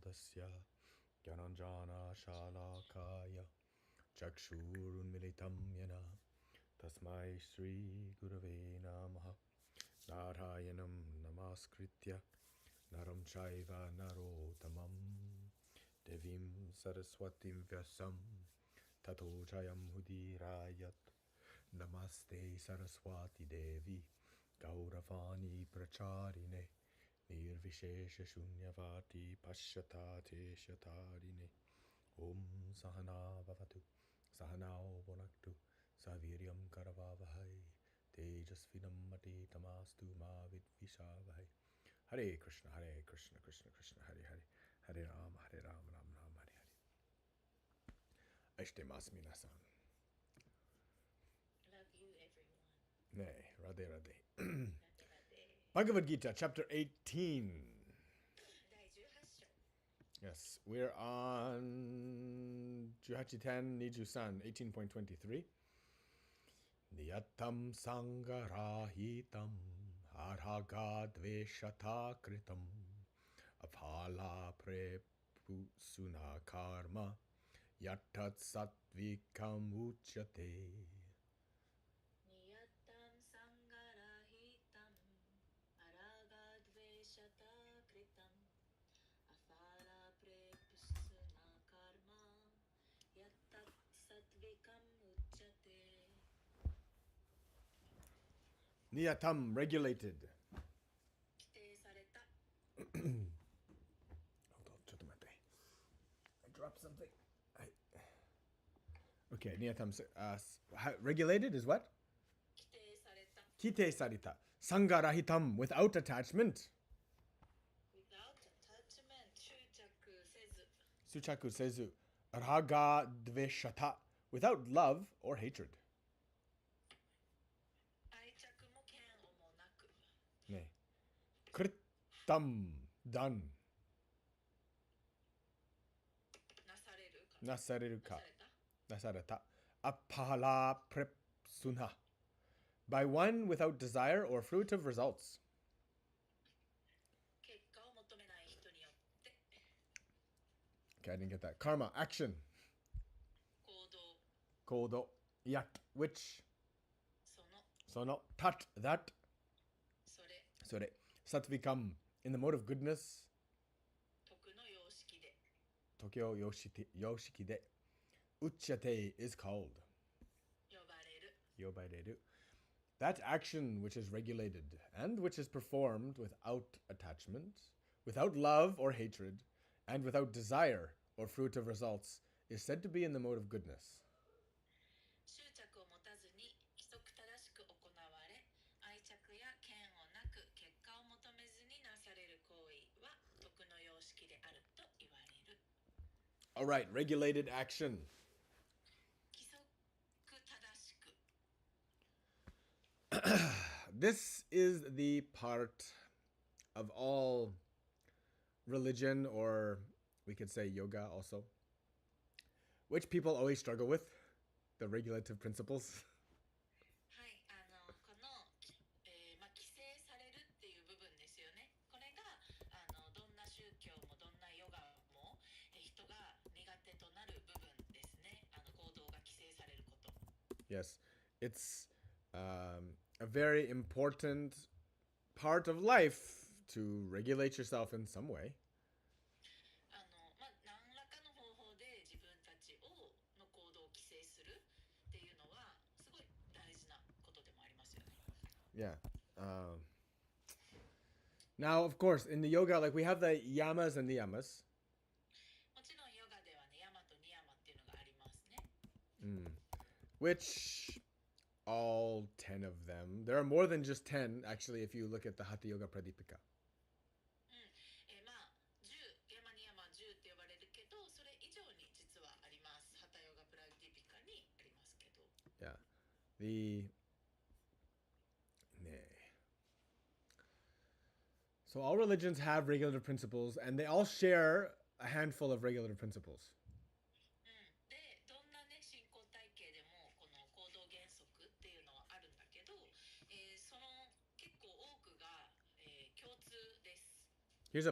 tasya Gyananjana Shalakaya Chakshurunmilitam Yana Tasmai Sri Gurave Namaha Narayanam Namaskritya Naram Chaiva Narotamam Devim Saraswatim Vyasam Tato Jayam Hudirayat Namaste Saraswati Devi Gauravani Pracharine Nirvishesha Shunyavati Pashatate Shatarine Om Sahana Bhavatu Sahanao Bonaktu Saviryam Karavavahai Tejasvinam Mati Tamastu Ma Vidvishavahai Hare Krishna, Krishna Krishna, Hare Hare Hare Rama, Rama Rama, Hare Hare Ashtemasu minasan. Love you, everyone. Nay, Radhe Radhe. Bhagavad Gita Chapter 18. 第18章 Yes, we're on 18.10 Niyatam Sangarahitam Arhagadveshata Kritam Aphala Prepusuna Karma Yatat Satvikam Uchate. Niyatam Sangarahitam Aragadveshata Kritam Afala Prepusuna Karma Yattat Satvikam Uchate. Niyatam, regulated. 規定された Hold on, ちょっと待って. I dropped something. Okay, niyatam. Regulated is what? 規定された Kite sarita. Sangarahitam, without attachment. Without attachment 執着せず Suchaku sezu. Raga dveshata, without love or hatred. 愛着も嫌悪もなく Ne. Kritam, done. なされるか Nasareru な ka. された Nasarata. Apala prepsuna. By one without desire or fruitive results. 結果を求めない人によって Okay, I didn't get that. Karma, action. 行動 Kodo. Yat, which. その Sono. Tat, that. それ Sore. Satvikam, in the mode of goodness. 徳の様式で Tokyo yoshiki de. Uchate is called. 呼ばれる Yobareru. That action which is regulated and which is performed without attachment, without love or hatred, and without desire or fruitive results is said to be in the mode of goodness. 執着を持たずに規則正しく行われ愛着や嫌悪なく結果を求めずになされる行為は徳の様式であると言われる All right, regulated action. 規則正しく This is the part of all religion, or we could say yoga also, which people always struggle with, the regulative principles. はいこの、規制されるっていう部分ですよねこれがどんな宗教もどんなヨガも、人が苦手となる部分ですね行動が規制されること Yes, it's a very important part of life to regulate yourself in some way. 何らかの方法で自分たちの行動を規制するっていうのはすごい大事なことでもありますよね。Yeah. Now, of course, in the yoga, like we have the yamas and niyamas. もちろんヨガではね、ヤマとニヤマっていうのがありますね。Which all 10 of them, there are more than just 10 actually if you look at the Hatha Yoga Pradipika. まあ10ヤマニヤマ10って呼ばれるけど、それ以上に実はあります。ハタヨガプラディピカにありますけど。Yeah. So all religions have regulative principles and they all share a handful of regulative principles. で、どんなね信仰体系でもこの行動原則っていうのはあるんだけど、その結構多くが、共通です。Here's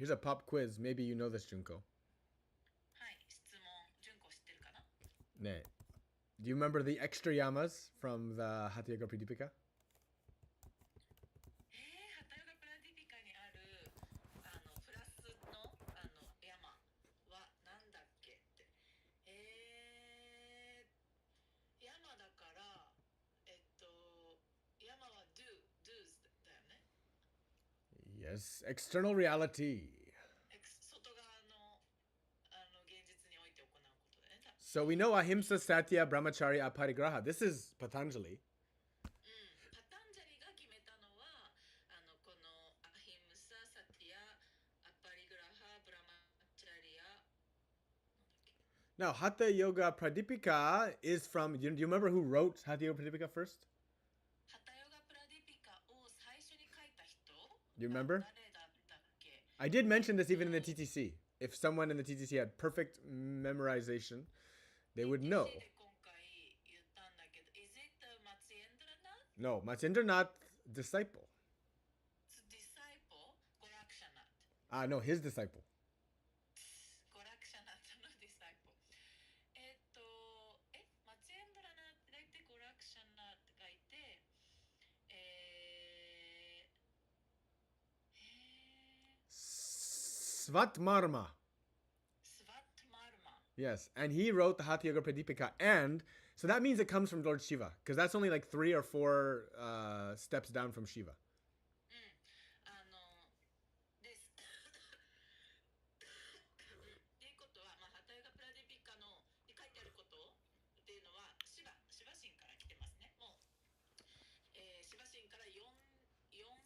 Here's a pop quiz. Maybe you know this, Junko. はい、質問、純子知ってるかな？ Ne. Do you remember the extra yamas from the Hatha Yoga Pradipika? ハタヨガプラディピカにあるプラスの山はなんだっけって。山だから、山は do's だよね。Yes, external reality. 外側の現実において行うことだよね。So we know ahimsa, satya, brahmacharya, aparigraha. This is Patanjali. パタンジャリが決めたのはこのアヒムサ、サティア、アパリグラハ、ブラマチャリア。 Now, Hatha Yoga Pradipika is from. Do you remember who wrote Hatha Yoga Pradipika first? ハタヨガプラディピカを最初に書いた人 Do you remember? 誰だったっけ？ I did mention this even in the TTC. If someone in the TTC had perfect memorization, they would know. で今回言ったんだけど、Is it Matsyendranath? No, Matsyendranath disciple. Disciple? ゴラクシャナット。 No, his disciple. ゴラクシャナットの disciple。マツエンドラナって大体ゴラクシャナって書いて、Svatmarma. スワットマルマ。 Yes, and he wrote the Hatha Yoga Pradipika, and so that means it comes from Lord Shiva, because that's only like 3 or 4 steps down from Shiva. です。っていうことは、ハタヨガプラディピカのに書いてあることっていうのは、シバ神から来てますね。もう、シバ神から 4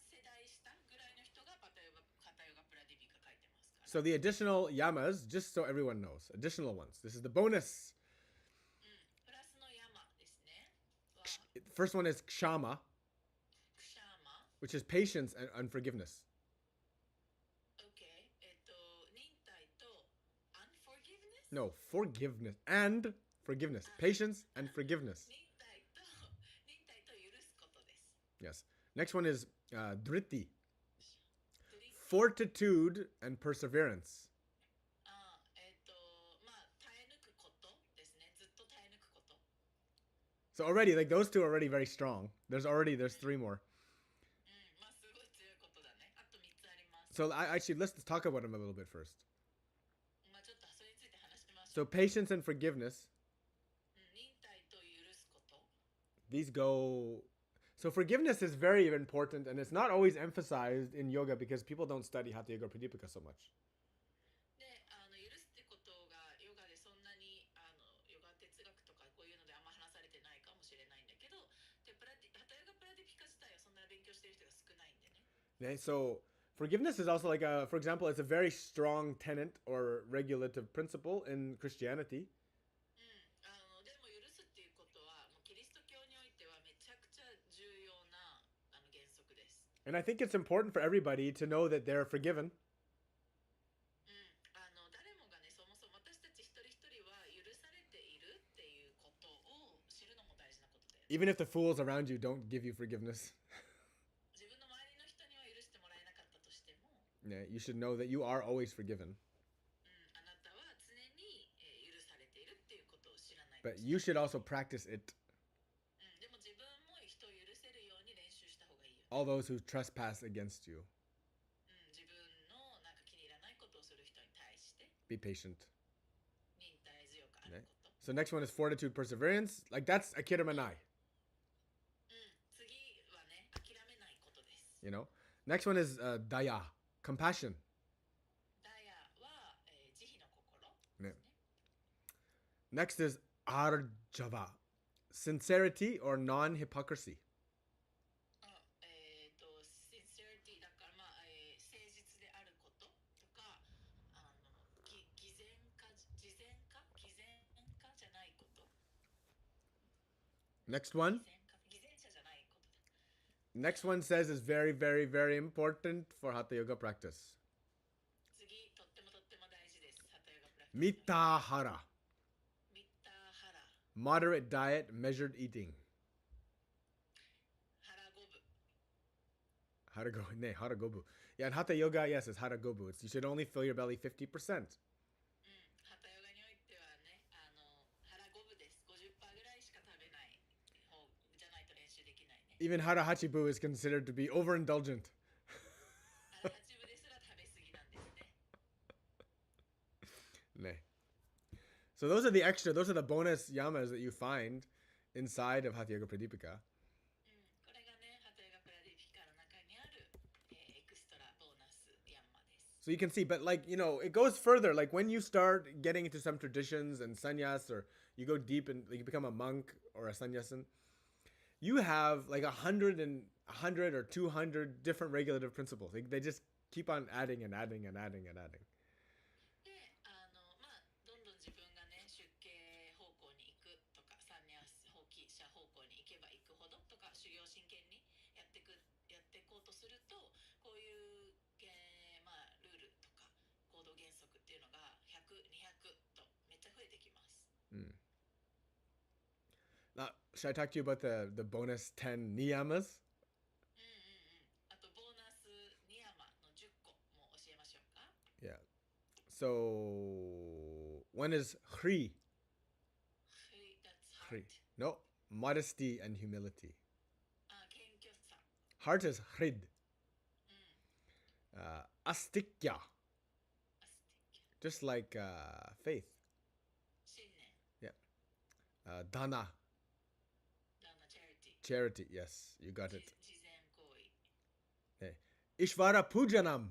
世代下ぐらいの人がハタヨガプラディピカ書いてますから。So the additional yamas, just so everyone knows, additional ones. This is the bonus. プラスの山ですね。は First one is kshama, クシャーマ。 which is patience and unforgiveness. OK。忍耐と unforgiveness？ No, forgiveness and forgiveness. Patience and forgiveness. 忍耐と許すことです。 Yes. Next one is driti, ドリ fortitude and perseverance. 耐え抜くことですね。ずっと耐え抜くこと。 So already, like those two are already very strong. There's 3 more. すごい強いことだね。あと3つあります。 So actually, let's talk about them a little bit first. ちょっとそれについて話しましょう。 So patience and forgiveness, 忍耐と許すこと。 these go. So forgiveness is very important, and it's not always emphasized in yoga because people don't study Hatha Yoga Pradipika so much. で、許すってことがヨガでそんなにヨガ哲学とかこういうのであんま話されてないかもしれないんだけど、でハタヨガプラディピカ自体はそんな勉強してる人が少ないんでね。 Okay, so forgiveness is also like for example, it's a very strong tenet or regulative principle in Christianity. でも許すっていうことはもうキリスト教においてはめちゃくちゃ重要な原則です。 And I think it's important for everybody to know that they're forgiven. 誰もがね、そもそも私たち一人一人は許されているっていうことを知るのも大事なことだよ。 Even if the fools around you don't give you forgiveness. 自分の周りの人には許してもらえなかったとしても、Yeah, you should know that you are always forgiven. あなたは常に許されているっていうことを知らない。 But you should also practice it. でも自分も人を許せるように練習した方がいいよ。 All those who trespass against you. 自分のなんか気に入らないことをする人に対して Be patient. 忍耐強くあること。 So next one is fortitude, perseverance. Like that's akira manai. 次はね、諦めないことです。 You know. Next one is daya, compassion. ダヤは、慈悲の心ねですね。 Next is arjava, sincerity or non-hypocrisy. sincerity だから誠実であることとか、偽善かじゃないこと。 Next one. 偽善者じゃないことだ。 Next one says is very, very, very important for Hatha Yoga practice. 次、とっても大事です。ハタヨガプラクティス。 Mitahara, ミッターハラ、 moderate diet, measured eating. ハラゴブ。 Haragobu. Yeah, and Hatha Yoga, yes, is Hara Gobu. You should only fill your belly 50%. うん、ハタヨガにおいてはね、腹五分です。50%ぐらいしか食べない方じゃないと練習できないね。Even Hara Hachibu is considered to be overindulgent. 腹八分ですら食べ過ぎなんですね。Ne. So those are the bonus yamas that you find inside of Hatha Yoga Pradipika. これがね、ハタヨガプラディピカの中にある、エクストラボーナスヤンマです。So you can see, but like, it goes further. Like when you start getting into some traditions and sannyas, or you go deep and you become a monk or a sannyasin, you have like 100 or 200 different regulative principles. They just keep on adding and adding and adding and adding. で、まあ、どんどん自分がね、出家方向に行くとか、サンニャス放棄者方向に行けば行くほどとか、修行真剣にやっていこうとすると、こういう、まあ、ルールとか行動原則っていうのが100、200とめっちゃ増えてきます。Now, should I talk to you about the bonus 10 niyamas? あとボーナスニヤマの10個も教えましょうか。 Yeah. So one is Hri. That's Hri. heart. No, modesty and humility. 謙虚さ。 Heart is Hrid. Astikya, just like faith. 信念。 Yeah. Dana, charity. charity. Yes, you got it. 慈善行為。 Hey. Ishvara Pujanam,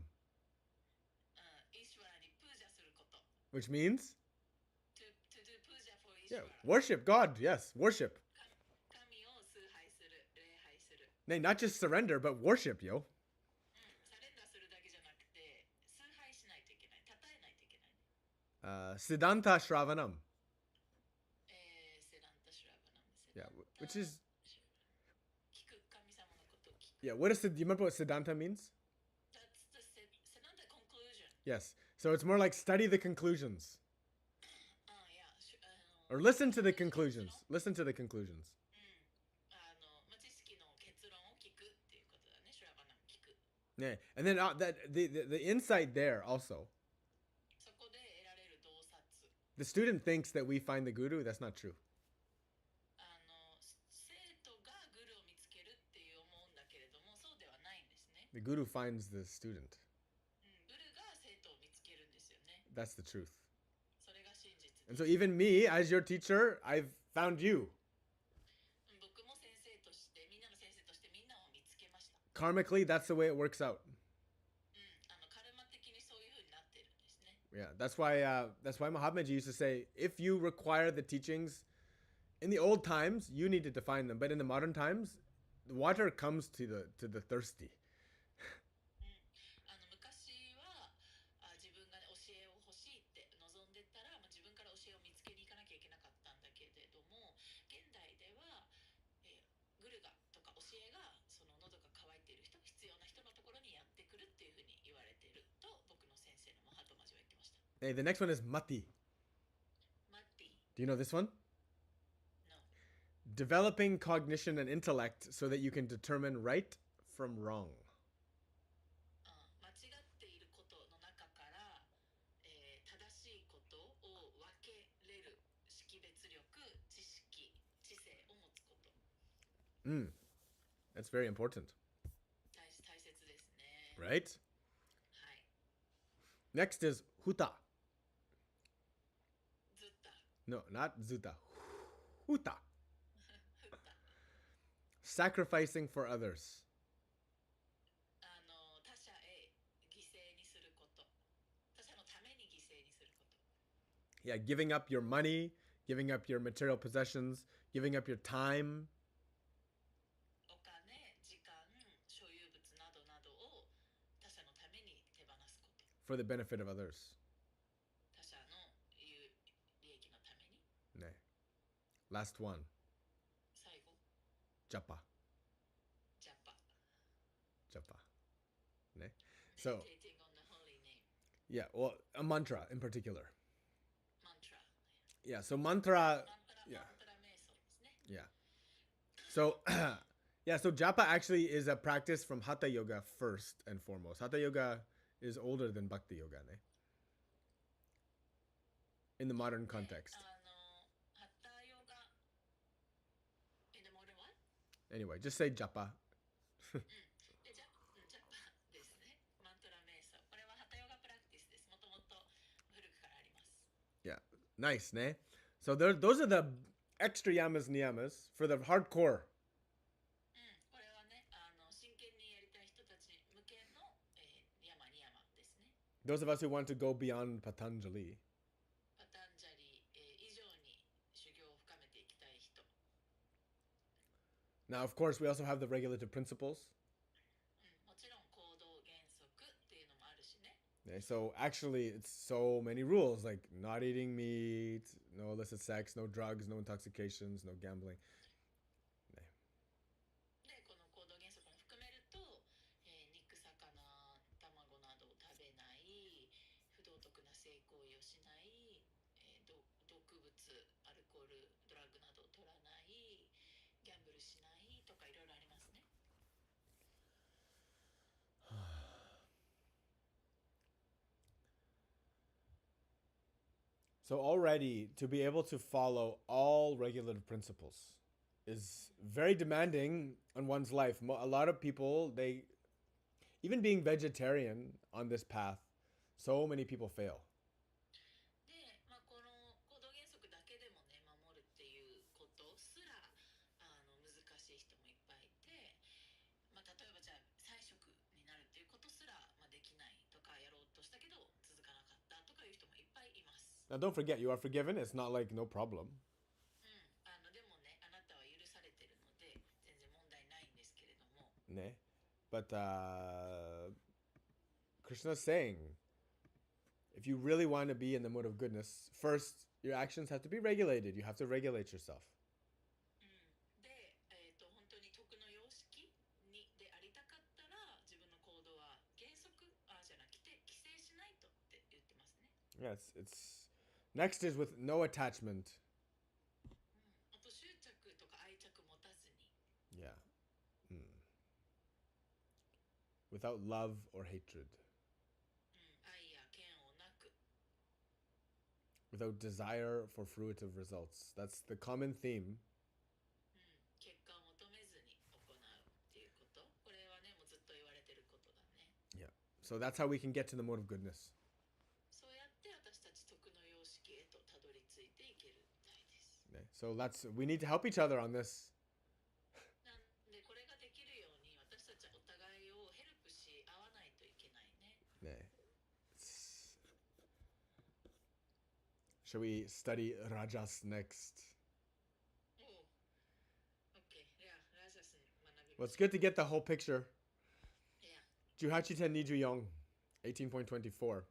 イシュワラにプージャすること。 which means to do puja for イシ yeah, ュワラ。 worship God. Yes, worship. 神を崇拝する、礼拝する。 Nay, not just surrender, but worship, yo. サレンダーするだけじゃなくて、崇拝しないといけない。称えないといけない。Siddhanta Shravanam. セランタシュラバナム。 Yeah, which is 聞く、神様のことを聞く。 yeah. Do you remember what Siddhanta means? That's the Sedanta conclusion. Yes. So it's more like study the conclusions Yeah. or listen to the conclusions. Listen to the conclusions. 知識の結論を聞くっていうことだね。シュラバナム聞く。 Yeah, and then the insight there also. そこで得られる洞察。 The student thinks that we find the guru. That's not true. 生徒がグルを見つけるっていう思うんだけれども、そうではないんですね。 The guru finds the student. グルが生徒を見つけるんですよね。 That's the truth. それが真実です。 And so even me, as your teacher, I've found you. 僕も先生として、みんなの先生としてみんなを見つけました。 Karmically, that's the way it works out. カルマ的にそういう風になってるんですね。 Yeah, that's why Mahatmaji used to say, if you require the teachings, in the old times, you need to define them, but in the modern times, the water comes to the thirsty. 昔は自分が、ね、教えを欲しいって望んでたら、自分から教えを見つけに行かなきゃいけなかったんだけれども、現代では、グルガとか教えがその喉が渇いている人、必要な人のところにやってくるっていうふうに言われていると僕の先生のマハトマジは言ってました。 Hey, the next one is Mati. マッティ。 Do you know this one? No. Developing cognition and intellect so that you can determine right from wrong. 間違っていることの中から、正しいことを分けれる識別力、知識、知性を持つこと。 That's very important, 大切ですね。 right? はい。 Next is Huta. ずった。 No, not Zuta. Huta. ふった。 Sacrificing for others. 他者へ犠牲にすること。他者のために犠牲にすること。 Yeah, giving up your money, giving up your material possessions, giving up your time. お金、時間、所有物などなどを他者のために手放すこと。 For the benefit of others. 他者の利益のために。 Ne. Last one. 最後、 Japa. ジャパ。 Japa. Ne. So, Meditating on the holy name. yeah, well, a mantra in particular. マントラ。 Yeah, so mantra, yeah. マントラ瞑想ですね。 Yeah. So Yeah, so japa actually is a practice from Hatha Yoga first and foremost. Hatha Yoga is older than Bhakti Yoga, ne? In the modern context. ハッタヨガ in the modern one? Anyway, just say japa. でジャパですね。マントラ瞑想。これはハタヨガプラクティスです。もともと古くからあります。Yeah, nice, ne? So those are the extra yamas niyamas for the hardcore. これはね、真剣にやりたい人たち向けの、ヤマニヤマですね。Those of us who want to go beyond Patanjali. パタンジャリ、以上に修行を深めていきたい人。Now, of course, we also have the regulative principles. もちろん行動原則っていうのもあるしね。Okay, so actually, it's so many rules like not eating meat, no illicit sex, no drugs, no intoxications, no gambling. で、この行動原則も含めると、肉、魚、卵などを食べない、不道徳な性行為をしない、毒物、アルコール、ドラッグなどを取らない、ギャンブルしないとかいろいろありますね。So already to be able to follow all regulative principles is very demanding on one's life. A lot of people, even being vegetarian on this path, so many people fail. で、この行動原則だけでもね、守るっていうことすら難しい人もいっぱいいて、例えばじゃあ菜食になるっていうことすら、できないとかやろうとしたけど続かなかったとかいう人もいっぱいいます。Now don't forget, you are forgiven. It's not like no problem. でもね、あなたは許されてるので全然問題ないんですけれども。Ne? But Krishna's saying, if you really want to be in the mode of goodness, first, your actions have to be regulated. You have to regulate yourself. で、本当に徳の様式にでありたかったら、自分の行動は原則じゃなくて規制しないとって言ってますね。Yes, it's next is with no attachment. あと執着とか愛着持たずに。Yeah. Without love or hatred. 愛や嫌悪なく。Without desire for fruitive results. That's the common theme. 結果を求めずに行うっていうこと。これはね、もうずっと言われてることだね。Yeah. So that's how we can get to the mode of goodness. そうやって私たち徳の様式へとたどり着いていけるみたいです。Okay. So we need to help each other on this. なんでこれができるように私たちはお互いをヘルプし合わないといけないね。Okay. Shall we study Rajas next? Okay. Yeah, Rajas 学び Well, it's good to get the whole picture. Yeah. Juhachiten Nijuyong, 18.24.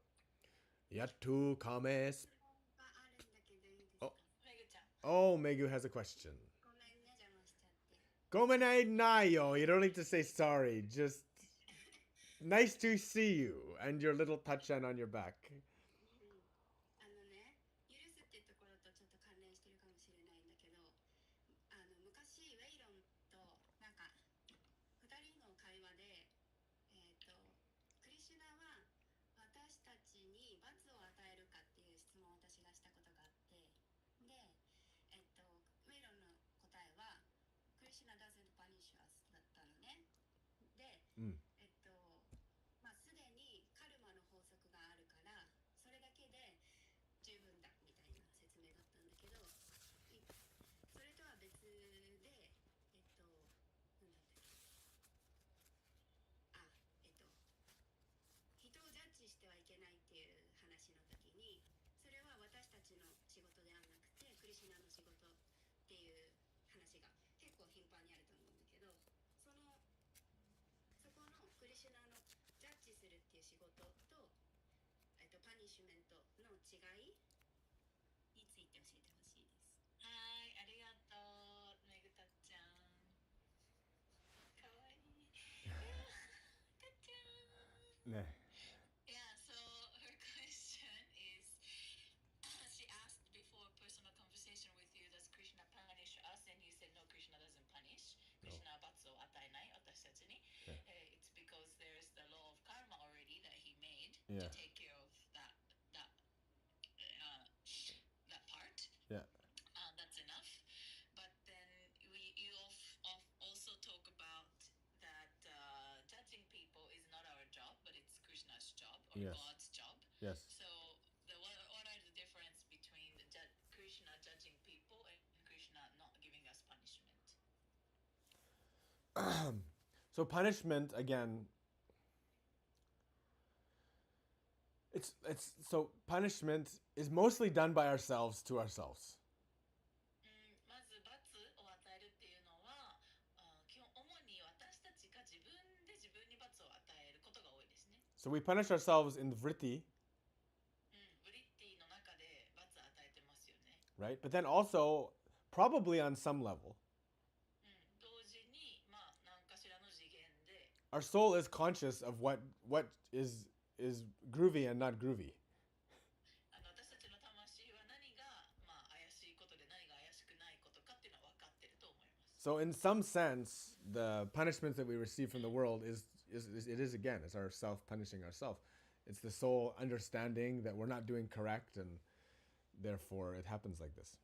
Yatu kames. があるんだけどいいですか？ Oh, めぐちゃん。 oh, Megu has a question. ごめんね、邪魔しちゃって。 Gomenai nayo. You don't need to say sorry. Just nice to see you and your little tachan on your back. 許すっていうところとちょっと関連してるかもしれないんだけど、昔ウェイロンとなんか2人の会話で、クリシュナは私たちに罰を与えるかっていう質問を私がしたことがあって、で、ウェイロンの答えはクリシュナ doesn't punish us だったのね。で、すでにカルマの法則があるからそれだけで十分だみたいな説明だったんだけど、それとは別で人をジャッジしてはいけないっていう話の時に、それは私たちの仕事ではなくてクリシュナの仕事っていう話が結構頻繁にあると思うんだけど、そこのクリシュナのジャッジするっていう仕事と、パニッシュメントの違いについて教えてほしいです。はい、ありがとう、めぐたちゃん。かわいい。たっちゃん。Ne. Yeah, so her question is, she asked before a personal conversation with you, does Krishna punish us? And you said, no, Krishna doesn't punish. Krishna は罰を与 Yeah. to take care of that part. Yeah. That's enough. But then also talk about that judging people is not our job, but it's Krishna's job or Yes. God's job. Yes. So what are the difference between Krishna judging people and Krishna not giving us punishment? So punishment again. It's so punishment is mostly done by ourselves to ourselves. まず罰を与えるっていうのは、主に私たちが自分で自分に罰を与えることが多いですね。So we punish ourselves in the vritti, ブリッティの中で罰を与えてますよね。 right? But then also probably on some level, 同時に、何かしらの次元で、our soul is conscious of what is groovy and not groovy. 私たちの魂は何が、怪しいことで何が怪しくないことかっていうのは分かってると思います。 So in some sense, the punishment that we receive from the world is again, it's our self punishing ourselves. It's the soul understanding that we're not doing correct, and therefore it happens like this.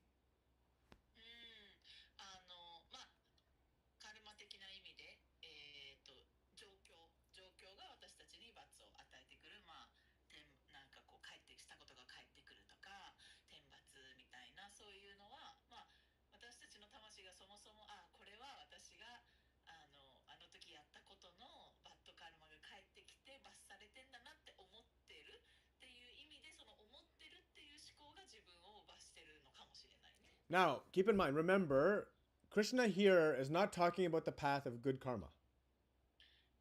カルマ的な意味で、状況が私たちに罰を与えてくる、なんかこう返ってしたことが返ってくるとか、天罰みたいなそういうのは、私たちの魂がそもそもこれは私があの時やったことのバッドカルマが返ってきて罰されてんだなって思ってるっていう意味で、その思ってるっていう思考が自分を罰してるのかもしれないね。Now, keep in mind, remember, Krishna here is not talking about the path of good karma.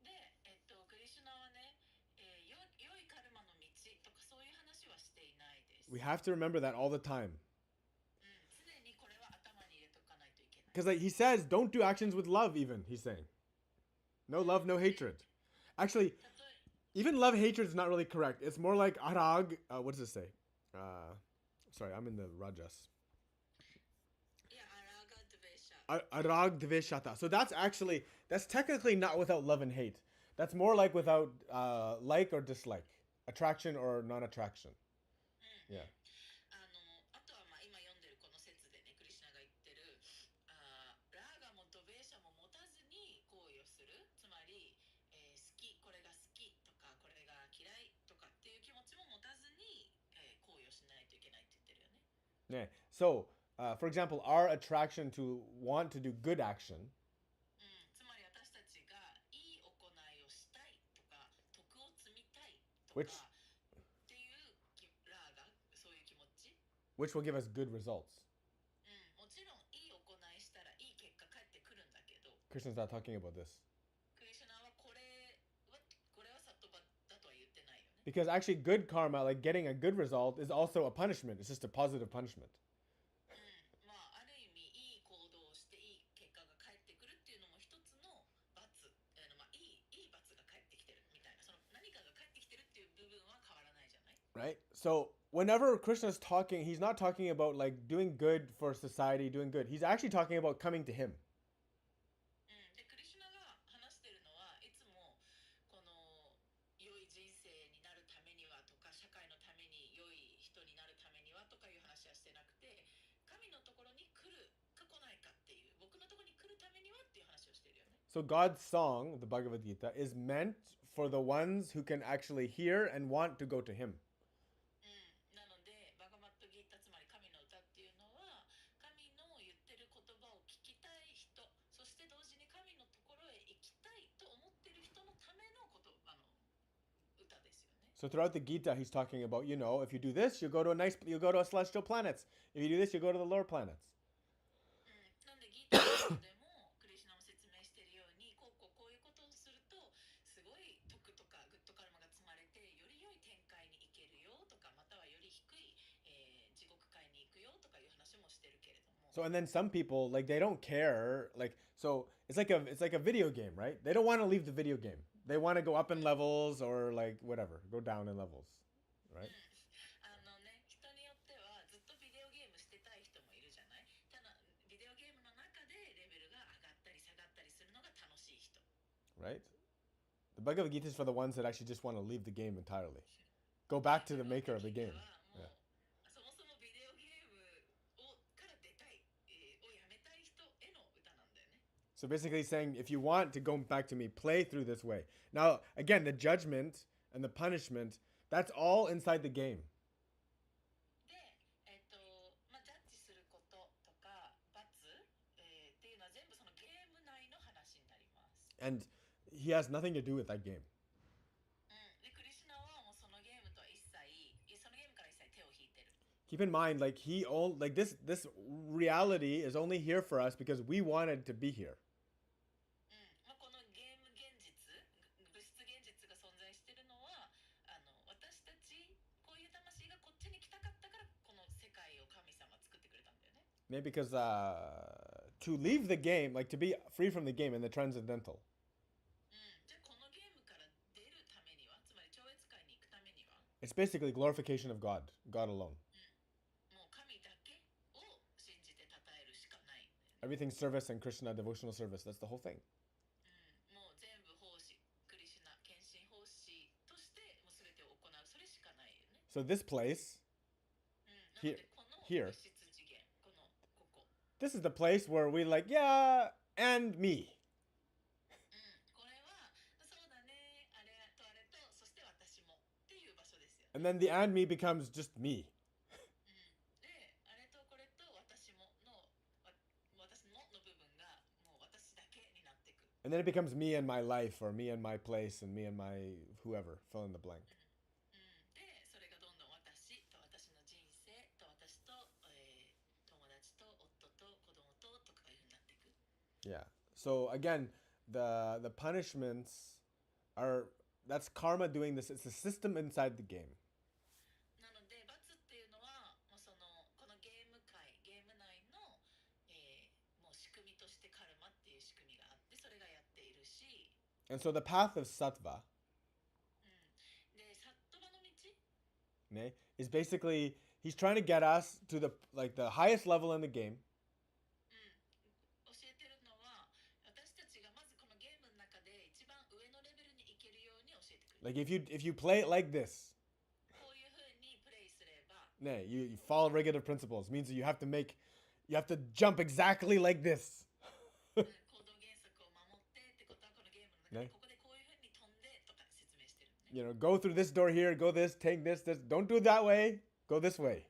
で、クリシュナはね、良いカルマの道とかそういう話はしていないです。We have to remember that all the time. 常にこれは頭に入れとかないといけない。 Because like he says, don't do actions with love even, he's saying. No love, no hatred. Actually, 例え even love, hatred is not really correct. It's more like arag. What does it say? Sorry, I'm in the rajas. いや、アラガドベシャ。 Arag dveshata. So that's technically not without love and hate. That's more like without like or dislike, attraction or non-attraction. Yeah. あとは今読んでるこの説でね、クリシュナが言ってるラーガもドベーシャも持たずに行為をする、つまり、好き、これが好きとかこれが嫌いとかっていう気持ちも持たずに、行為をしないといけないって言ってるよね。 Yeah. So, for example, our attraction to want to do good action つまり私たちがいい行いをしたいとか徳を積みたいと Which- かっていうラーガ、そういう気持ち、 which will give us good results. もちろんいい行いしたらいい結果返ってくるんだけど、 Krishna's not talking about this. クリシュナはこれはサトバだとは言ってないよね。 Because actually good karma, like getting a good result, is also a punishment. It's just a positive punishment. ある意味いい行動をしていい結果が返ってくるっていうのも一つの罰、いい罰が返ってきてるみたいな、その何かが返ってきてるっていう部分は変わらないじゃない。 Right? So whenever Krishna's talking, he's not talking about like doing good for society, doing good. He's actually talking about coming to him. で、クリシュナが話してるのはいつもこの良い人生になるためにはとか、社会のために良い人になるためにはとかいう話はしてなくて、神のところに来るか来ないかっていう、僕のところに来るためにはっていう話をしてるよね。 So God's song, the Bhagavad Gita, is meant for the ones who can actually hear and want to go to him. なので、バガバッドギータ、つまり神の歌っていうのは、神の言ってる言葉を聞きたい人、そして同時に神のところへ行きたいと思ってる人のための歌ですよね。 So throughout the Gita, he's talking about, if you do this, you go to a celestial planets. If you do this, you go to the lower planets. なんでギータの中でもクリシュナも説明しているように、こういうことをするとすごい徳とかグッドカルマが積まれて、より良い天界に行けるよとか、またはより低い、地獄界に行くよとかいう話もしてるけれども。 So and then some people like they don't care, so it's like a video game, right? They don't want to leave the video game. They want to go up in levels or like whatever, go down in levels, right? 人によってはずっとビデオゲームしてたい人もいるじゃない。ただビデオゲームの中でレベルが上がったり下がったりするのが楽しい人。 Right? The Bhagavad Gita is for the ones that actually just want to leave the game entirely. go back to the maker of the game. もうそもそもビデオゲームから出たい、をやめたい人への歌なんだよね。So basically saying, if you want to go back to me, play through this way. Now, again, the judgment and the punishment, that's all inside the game. で、まあ、ジャッジすることとか罰、っていうのは全部そのゲーム内の話になります。And he has nothing to do with that game. で、クリシュナはもうそのゲームとは一切、そのゲームから一切手を引いてる。Keep in mind, like this reality is only here for us because we wanted to be here. まあ、このゲーム現実、物質現実が存在しているのは、私たちこういう魂がこっちに来たかったからこの世界を神様作ってくれたんだよね。Maybe because to leave the game, like to be free from the game in the transcendental, じゃあこのゲームから出るためには、つまり超越界に行くためには、it's basically glorification of God alone. もう神だけを信じて称えるしかないんだよね。Everything service and Krishna devotional service, that's the whole thing. もう全部奉仕、クリシュナ献身奉仕としてもう全てを行う、それしかないよね。So this place, なのでこの here. 物質次元、ここ。this is the place where we like, yeah, and me. これはそうだね、あれとあれと、そして私もっていう場所ですよ。And then the and me becomes just me. で、あれとこれと私もの部分がもう私だけになっていく。And then it becomes me and my life or me and my place and me and my whoever, fill in the blank. で、それがどんどん私と私の人生と私と、友達と夫と子供ととかいうふうになっていく。Yeah. So again, the punishments that's karma doing this. It's a system inside the game. なので罰っていうのはもうこのゲーム内の、もう仕組みとしてカルマっていう仕組みがあってそれがやっているし、And so the path of sattva, でサットバの道、is basically he's trying to get us to the highest level in the game. 教えてるのは私たちがまずこのゲームの中で一番上のレベルに行けるように教えてくれる。 Like if you play it like this, こういうふうにプレイすれば、you follow regulative principles. Means that you have to jump exactly like this. 行動原則を守ってってことはこのゲームの中でここでこういうふうに飛んでとか説明してるね。You know, go through this door here, go this, take this. Don't do it that way. Go this way.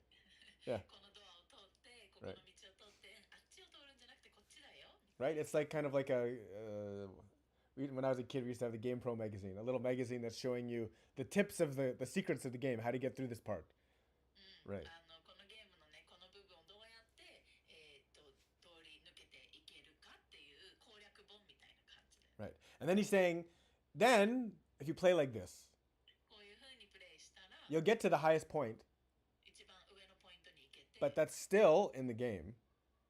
Yeah. このドアを通ってここの道を通ってあっちを通るんじゃなくてこっちだよ。Right? It's like kind of like when I was a kid, we used to have the Game Pro magazine, a little magazine that's showing you the tips of the secrets of the game, how to get through this part. Right. このゲームのね、この部分をどうやって、通り抜けていけるかっていう攻略本みたいな感じで。 Right. And then he's saying, then if you play like this, こういうふうにプレイしたら you'll get to the highest point, 一番上のポイントに行けて、 but that's still in the game,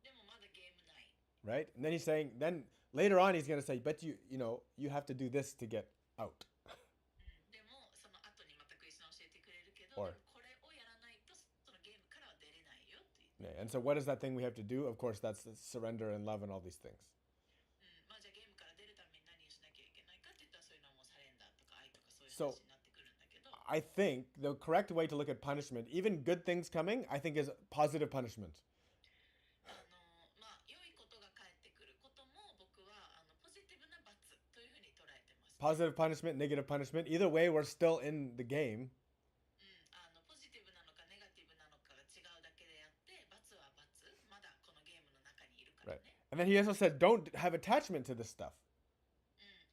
でもまだゲームない。 right? And then he's saying, then later on he's going to say, but you have to do this to get out. でもその後にまたクリスナ教えてくれるけど、 Or- でもこれをやらないとそのゲームからは出れないよっていう。 Yeah, and so what is that thing we have to do? Of course, that's surrender and love and all these things. まあじゃあゲームから出るために何をしなきゃいけないかって言ったらそういうのはもうサレンダーとか愛とかそういう話になってくるんだけど、 I think the correct way to look at punishment, even good things coming, I think is positive punishment. まあ良いことが返ってくることも僕はポジティブな罰というふうに捉えてます。Positive punishment, negative punishment. Either way, we're still in the game. ポジティブなのかネガティブなのかが違うだけであって罰は罰、まだこのゲームの中にいるから Right. ね。 And then he also said, don't have attachment to this stuff.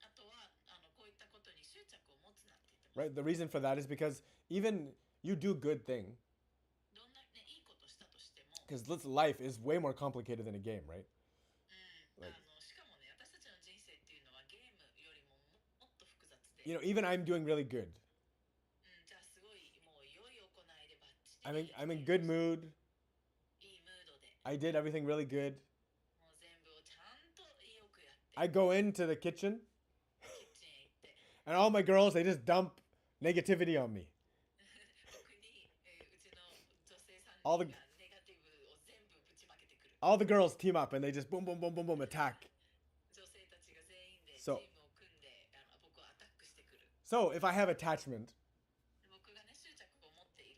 あとはこういったことに執着を持つなって言ってます。 Right. The reason for that is because even you do good thing, どんなねいいことしたとしても、 because life is way more complicated than a game, right? しかもね私たちの人生っていうのはゲームよりももっと複雑で、 You know, even I'm doing really good. じゃあすごいもう良い行いでバッチリ I'm in good mood. いいムードで I did everything really good. もう全部をちゃんとよくやって I go into the kitchen キッチンへ行って and all my girls, they just dump negativity on me. 僕に、うちの女性さん All が the- ネガティブを全部ぶちまけてくる。 All the girls team up and they just boom, boom, boom, boom, boom, attack. 女性たちが全員でチ So- ームを組んで僕をアタックしてくる。 So if I have attachment, 僕がね執着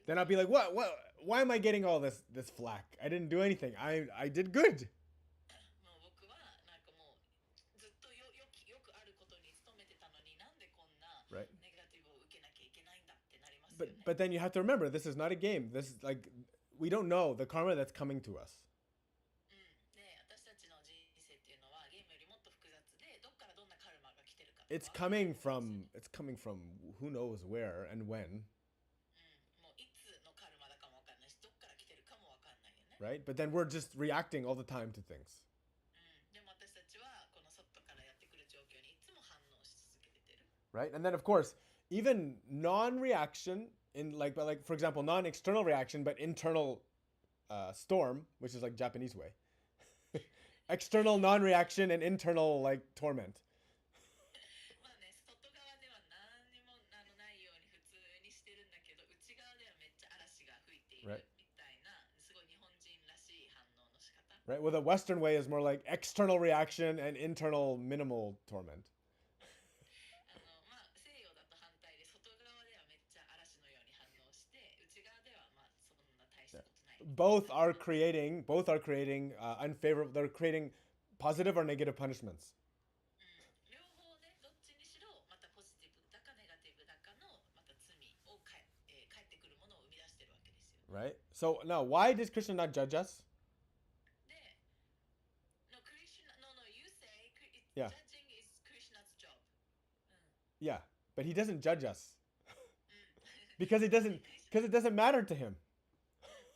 then I'll be like, why am I getting all this flack? I didn't do anything. I did good. もう僕はなんかもうずっとよくあることに努めてたのになんでこんな Right. ネガティブを受けなきゃいけないんだってなりますよね。But then you have to remember, this is not a game. This is like, we don't know the karma that's coming to us. で、私たちの人生っていうのはゲームよりもっと複雑で、どっからどんなカルマが来てるか。It's coming from who knows where and when. もういつのカルマだかもわかんないし、どっから来てるかもわかんないよね。Right? But then we're just reacting all the time to things. でも私たちはこの外からやってくる状況にいつも反応し続けてる。Right? And then of course, even non-reaction in like for example, non-external reaction, but internal storm, which is like Japanese way. External non-reaction and internal like torment. まあね、外側では何にもないように普通にしてるんだけど、内側ではめっちゃ嵐が吹いている Right. みたいな、すごい日本人らしい反応の仕方。Right? Well, the Western way is more like external reaction and internal minimal torment. まあ西洋だと反対で、外側ではめっちゃ嵐のように反応して、内側ではまあそんな大したことない。Both are creating unfavorable. They're creating positive or negative punishments. 両方ね、どっちにしろまたポジティブだかネガティブだかのまた罪を返ってくるものを生み出してるわけですよ。 Right? So now, why does Krishna not judge us? で、you say Yeah. judging is Krishna's job. Yeah, but he doesn't judge us because it doesn't matter to him.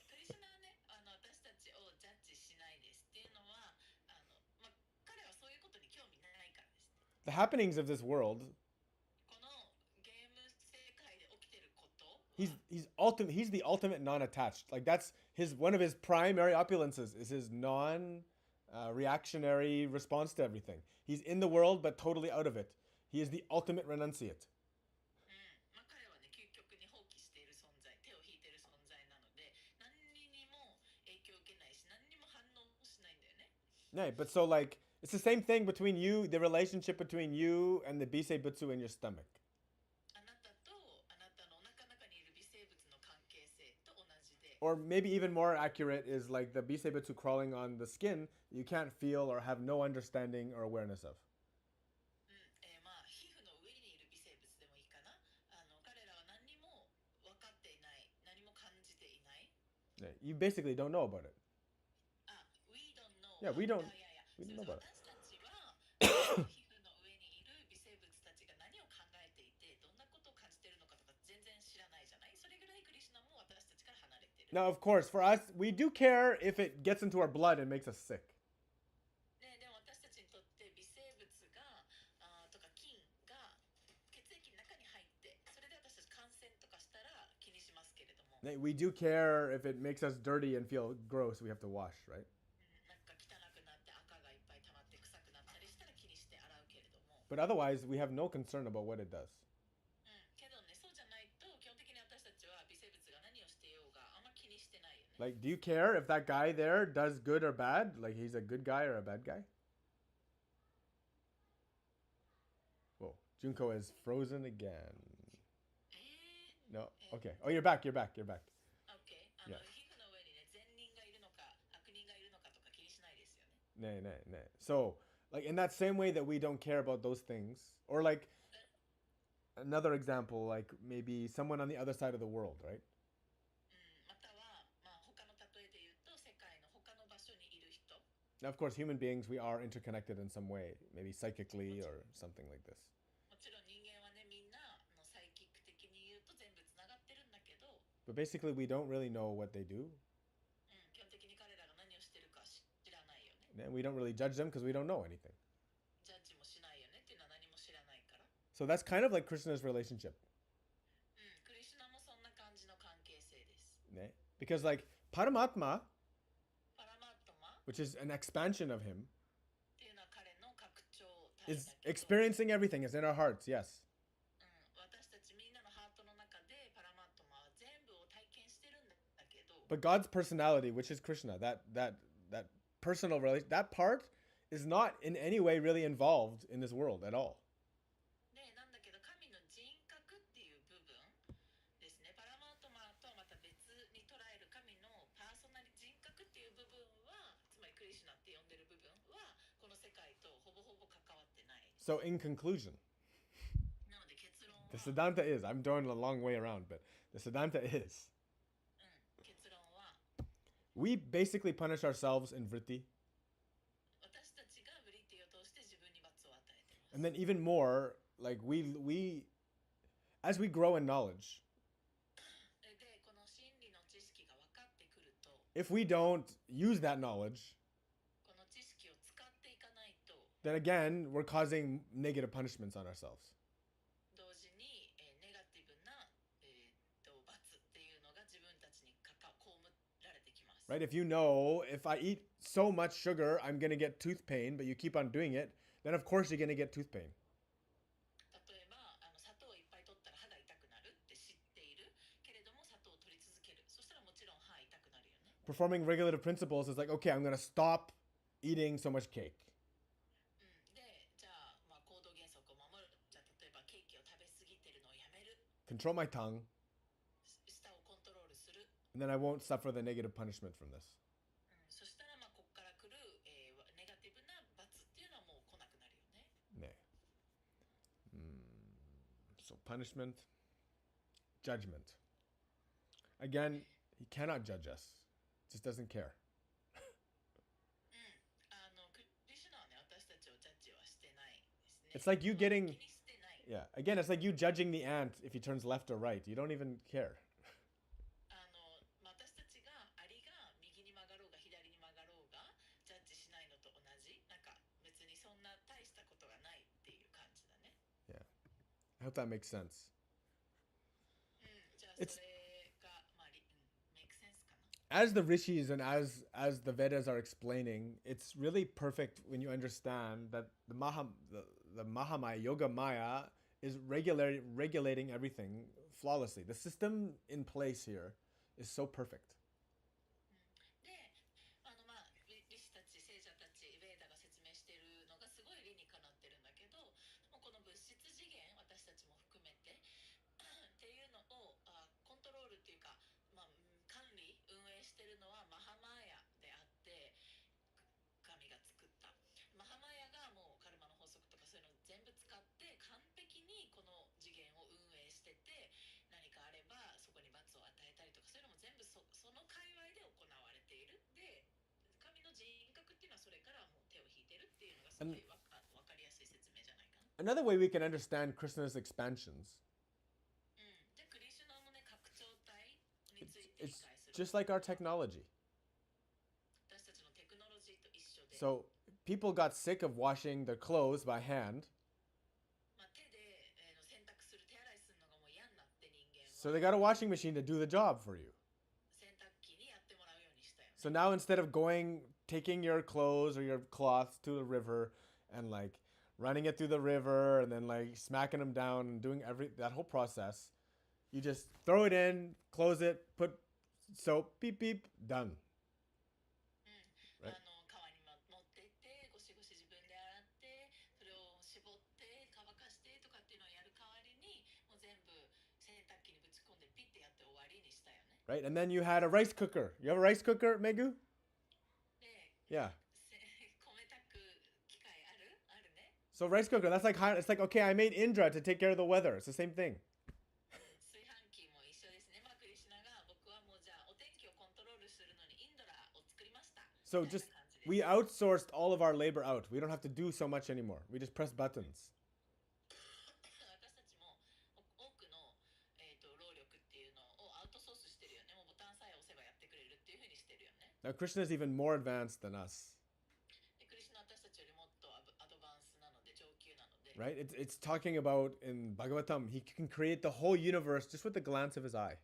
クリシュナはね、私たちをジャッジしないですっていうのは、まあ、彼はそういうことに興味ないからです。 The happenings of this world, このゲーム世界で起きてることは、 he's the ultimate non-attached. Like that's one of his primary opulences is his reactionary response to everything. He's in the world but totally out of it. He is the ultimate renunciate. まあ、彼はね、究極に放棄している存在、手を引いている存在なので、何にも影響を受けないし、何にも反応もしないんだよね。 Yeah, but so like it's the same thing between you, the relationship between you and the bisebutsu in your stomach. あなたとあなたのお腹の中にいる微生物の関係性と同じで、 Or maybe even more accurate is like the bisebutsu crawling on the skin you can't feel or have no understanding or awareness of. まあ皮膚の上にいる微生物でもいいかな。彼らは何にも分かっていない、何も感じていない。Yeah, you basically don't know about it. We don't know. Yeah, we don't- いやいや、 we don't know about it. 私たちは皮膚の上にいる微生物たちが何を考えていて、どんなことを感じているのかとか全然知らないじゃない。それぐらいクリシュナも私たちから離れている。 Now, of course, for us, we do care if it gets into our blood and makes us sick. ね、でも私たちにとって微生物がとか菌が血液の中に入って、それで私たち感染とかしたら気にしますけれども、 We do care if it makes us dirty and feel gross, we have to wash, right? なんか汚くなって赤がいっぱい溜まって臭くなったりしたら気にして洗うけれども、 But otherwise, we have no concern about what it does. けどね、そうじゃないと基本的に私たちは微生物が何をしていようがあんま気にしてないよね。 Like, do you care if that guy there does good or bad? Like, he's a good guy or a bad guy? Whoa, Junko is frozen again. No, okay. Oh, you're back. OK、Yeah. 皮膚の上にね、善人がいるのか悪人がいるのかとか気にしないですよね。 Nay. So, like, in that same way that we don't care about those things, or like, another example, like maybe someone on the other side of the world, right? または、まあ、他の例えで言うと世界の他の場所にいる人。 Now, of course, human beings, we are interconnected in some way, maybe psychically or something like this. もちろん人間はね、みんなサイキック的に言うと全部つながってるんだけど、 But basically, we don't really know what they do, 基本的に彼らが何をしてるか知らないよね。 and we don't really judge them because we don't know anything. ジャッジもしないよねっていうのは何も知らないから。 So that's kind of like Krishna's relationship, クリシュナもそんな感じの関係性です。 because like Paramatma, パラマットマ which is an expansion of him, っていうのは彼の拡張体 is だけど、 experiencing everything. It's in our hearts, yes. 私たちみんなのハートの中でパラマットマは全部を体験してるんだけど、 But God's personality, which is Krishna, that personal relation, that part is not in any way really involved in this world at all. でなんだけど神の人格っていう部分ですね。パラマートマとはまた別 So in conclusion, なので結論は、 the Siddhanta is, I'm going a long way around, but the Siddhanta is, 結論は we basically punish ourselves in vritti, 私たちがブリッティを通して自分に罰を与えています。 and then even more, like we as we grow in knowledge, で、この真理の知識が分かってくると、 if we don't use that knowledge, この知識を使っていかないと、 then again, we're causing negative punishments on ourselves. 同時に、ネガティブな、罰っていうのが自分たちに被られてきます。 Right? If you know, if I eat so much sugar, I'm going to get tooth pain, but you keep on doing it, then of course you're going to get tooth pain. 例えば砂糖をいっぱい取ったら歯が痛くなるって知っているけれども砂糖を取り続ける。そしたらもちろん歯痛くなるよね。 Performing regulative principles is like, okay, I'm going to stop eating so much cake. で、じゃあ、行動原則を守る。じゃあ例えばケーキを食べ過ぎてるのをやめる。 Control my tongue, 舌をコントロールする。 and then I won't suffer the negative punishment from this. そしたらここから来る、ネガティブな罰っていうのはもう来なくなるよね。Nay. So punishment, judgment. Again, he cannot judge us. Just doesn't care. クリシュナはね、私たちをジャッジはしてないですね。 It's like you getting, 気にしてない。 yeah, again, it's like you judging the ant if he turns left or right. You don't even care. 私たちがアリが右に曲がろうが左に曲がろうがジャッジしないのと同じ。なんか別にそんな大したことがないっていう感じだね。 Yeah. I hope that makes sense. じゃあ It's- それがmake sense かな。 As the rishis and as the Vedas are explaining, it's really perfect when you understand that the Mahamaya, Yoga Maya, is regulating everything flawlessly. The system in place here is so perfect. で、リシたち、聖者たち、ヴェーダが説明しているのがすごい理にかなってるんだけど、もうこの物質次元、私たちも含めてっていうのをコントロールっていうか、管理、運営してるのはマハマーヤであって、神が作った。マハマーヤがもうカルマの法則とかそういうのを全部使って完璧にこの次元を運営してて、何かあればそこに罰を与えたりとかそういうのも全部その界隈で行われている。で、神の人格っていうのはそれからもう手を引いてるっていうのがすごいわかりやすい説明じゃないかな。 Another way we can understand Krishna's expansions, で、クリシュナのね、拡張体について理 it's 解する。 just like our technology. 私たちのテクノロジーと一緒で、 So people got sick of washing their clothes by hand, 手で、洗濯する、手洗いするのがもう嫌になって人間 so は they got a washing machine to do the job for you. 洗濯機にやってもらうようにしたよね。 So now instead of taking your clothes or your cloths to the river and like running it through the river and then like smacking them down and doing that whole process, you just throw it in, close it, put soap, beep beep, done. 川に持って行ってゴシゴシ自分で洗ってそれを絞って乾かしてとかっていうのをやる代わりにもう全部洗濯機にぶち込んでピッてやって終わりにしたよね。 Right? And then you had a rice cooker. You have a rice cooker, Megu? で、Yeah. 米炊く機械あるね。 So rice cooker, that's like it's like, okay, I made Indra to take care of the weather. It's the same thing. 炊飯器も一緒ですね。クリシュナが僕はもうじゃあお天気をコントロールするのにインドラを作りました。 So みたい just な感じです。 we outsourced all of our labor out. We don't have to do so much anymore. We just press buttons. 私たちも多くの、労力っていうのをアウトソースしてるよね。もうボタンさえ押せばやってくれるっていう風にしてるよね。 Now Krishna is even more advanced than us, でクリシュナは私たちよりもっとアドバンスなので上級なので、 right? It's talking about in Bhagavatam, he can create the whole universe just with the glance of his eye.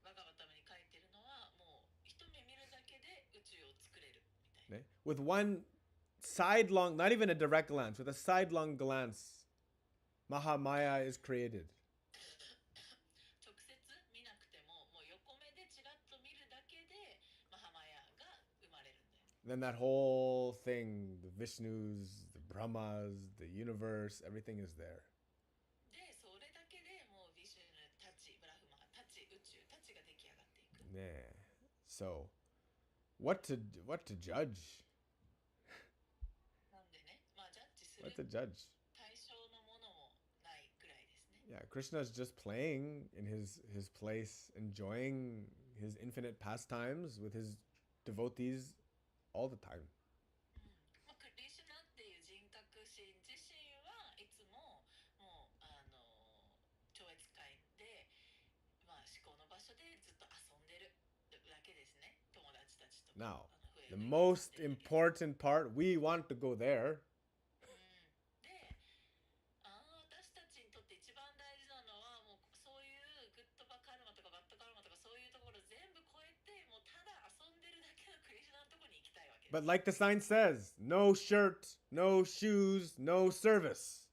バガバタムに書いてるのはもう一目見るだけで宇宙を作れるみたいな。 Right? With one sidelong, not even a direct glance, with a sidelong glance, Mahamaya is created. 直接見なくてももう横目でちらっと見るだけでマハマヤが生まれるんだよ。 Then that whole thing, the Vishnus, the Brahmas, the universe, everything is there. で、それだけでもうビシュヌたち、ブラフマたち、宇宙たちが出来上がっていく。 Yeah. So, what to judge? なんでね、ジャッジす What to judge? 対象のものもないくらいですね。 Yeah, Krishna's just playing in his place, enjoying his infinite pastimes with his devotees all the time. まあ、クリシュナっていう人格心自身はいつももう超越界で、まあ、思考の場所でずっと遊んでるだけですね。友達たちとか。 Now, 笛 the 吹いて most 遊んでるだけ important part, we want to go there. で、私たちにとって一番大事なのはもうそういうグッドバカルマとかバッドカルマとかそういうところ全部超えてもうただ遊んでるだけのクリシュナのところに行きたいわけです。 But like the sign says, no shirt, no shoes, no service.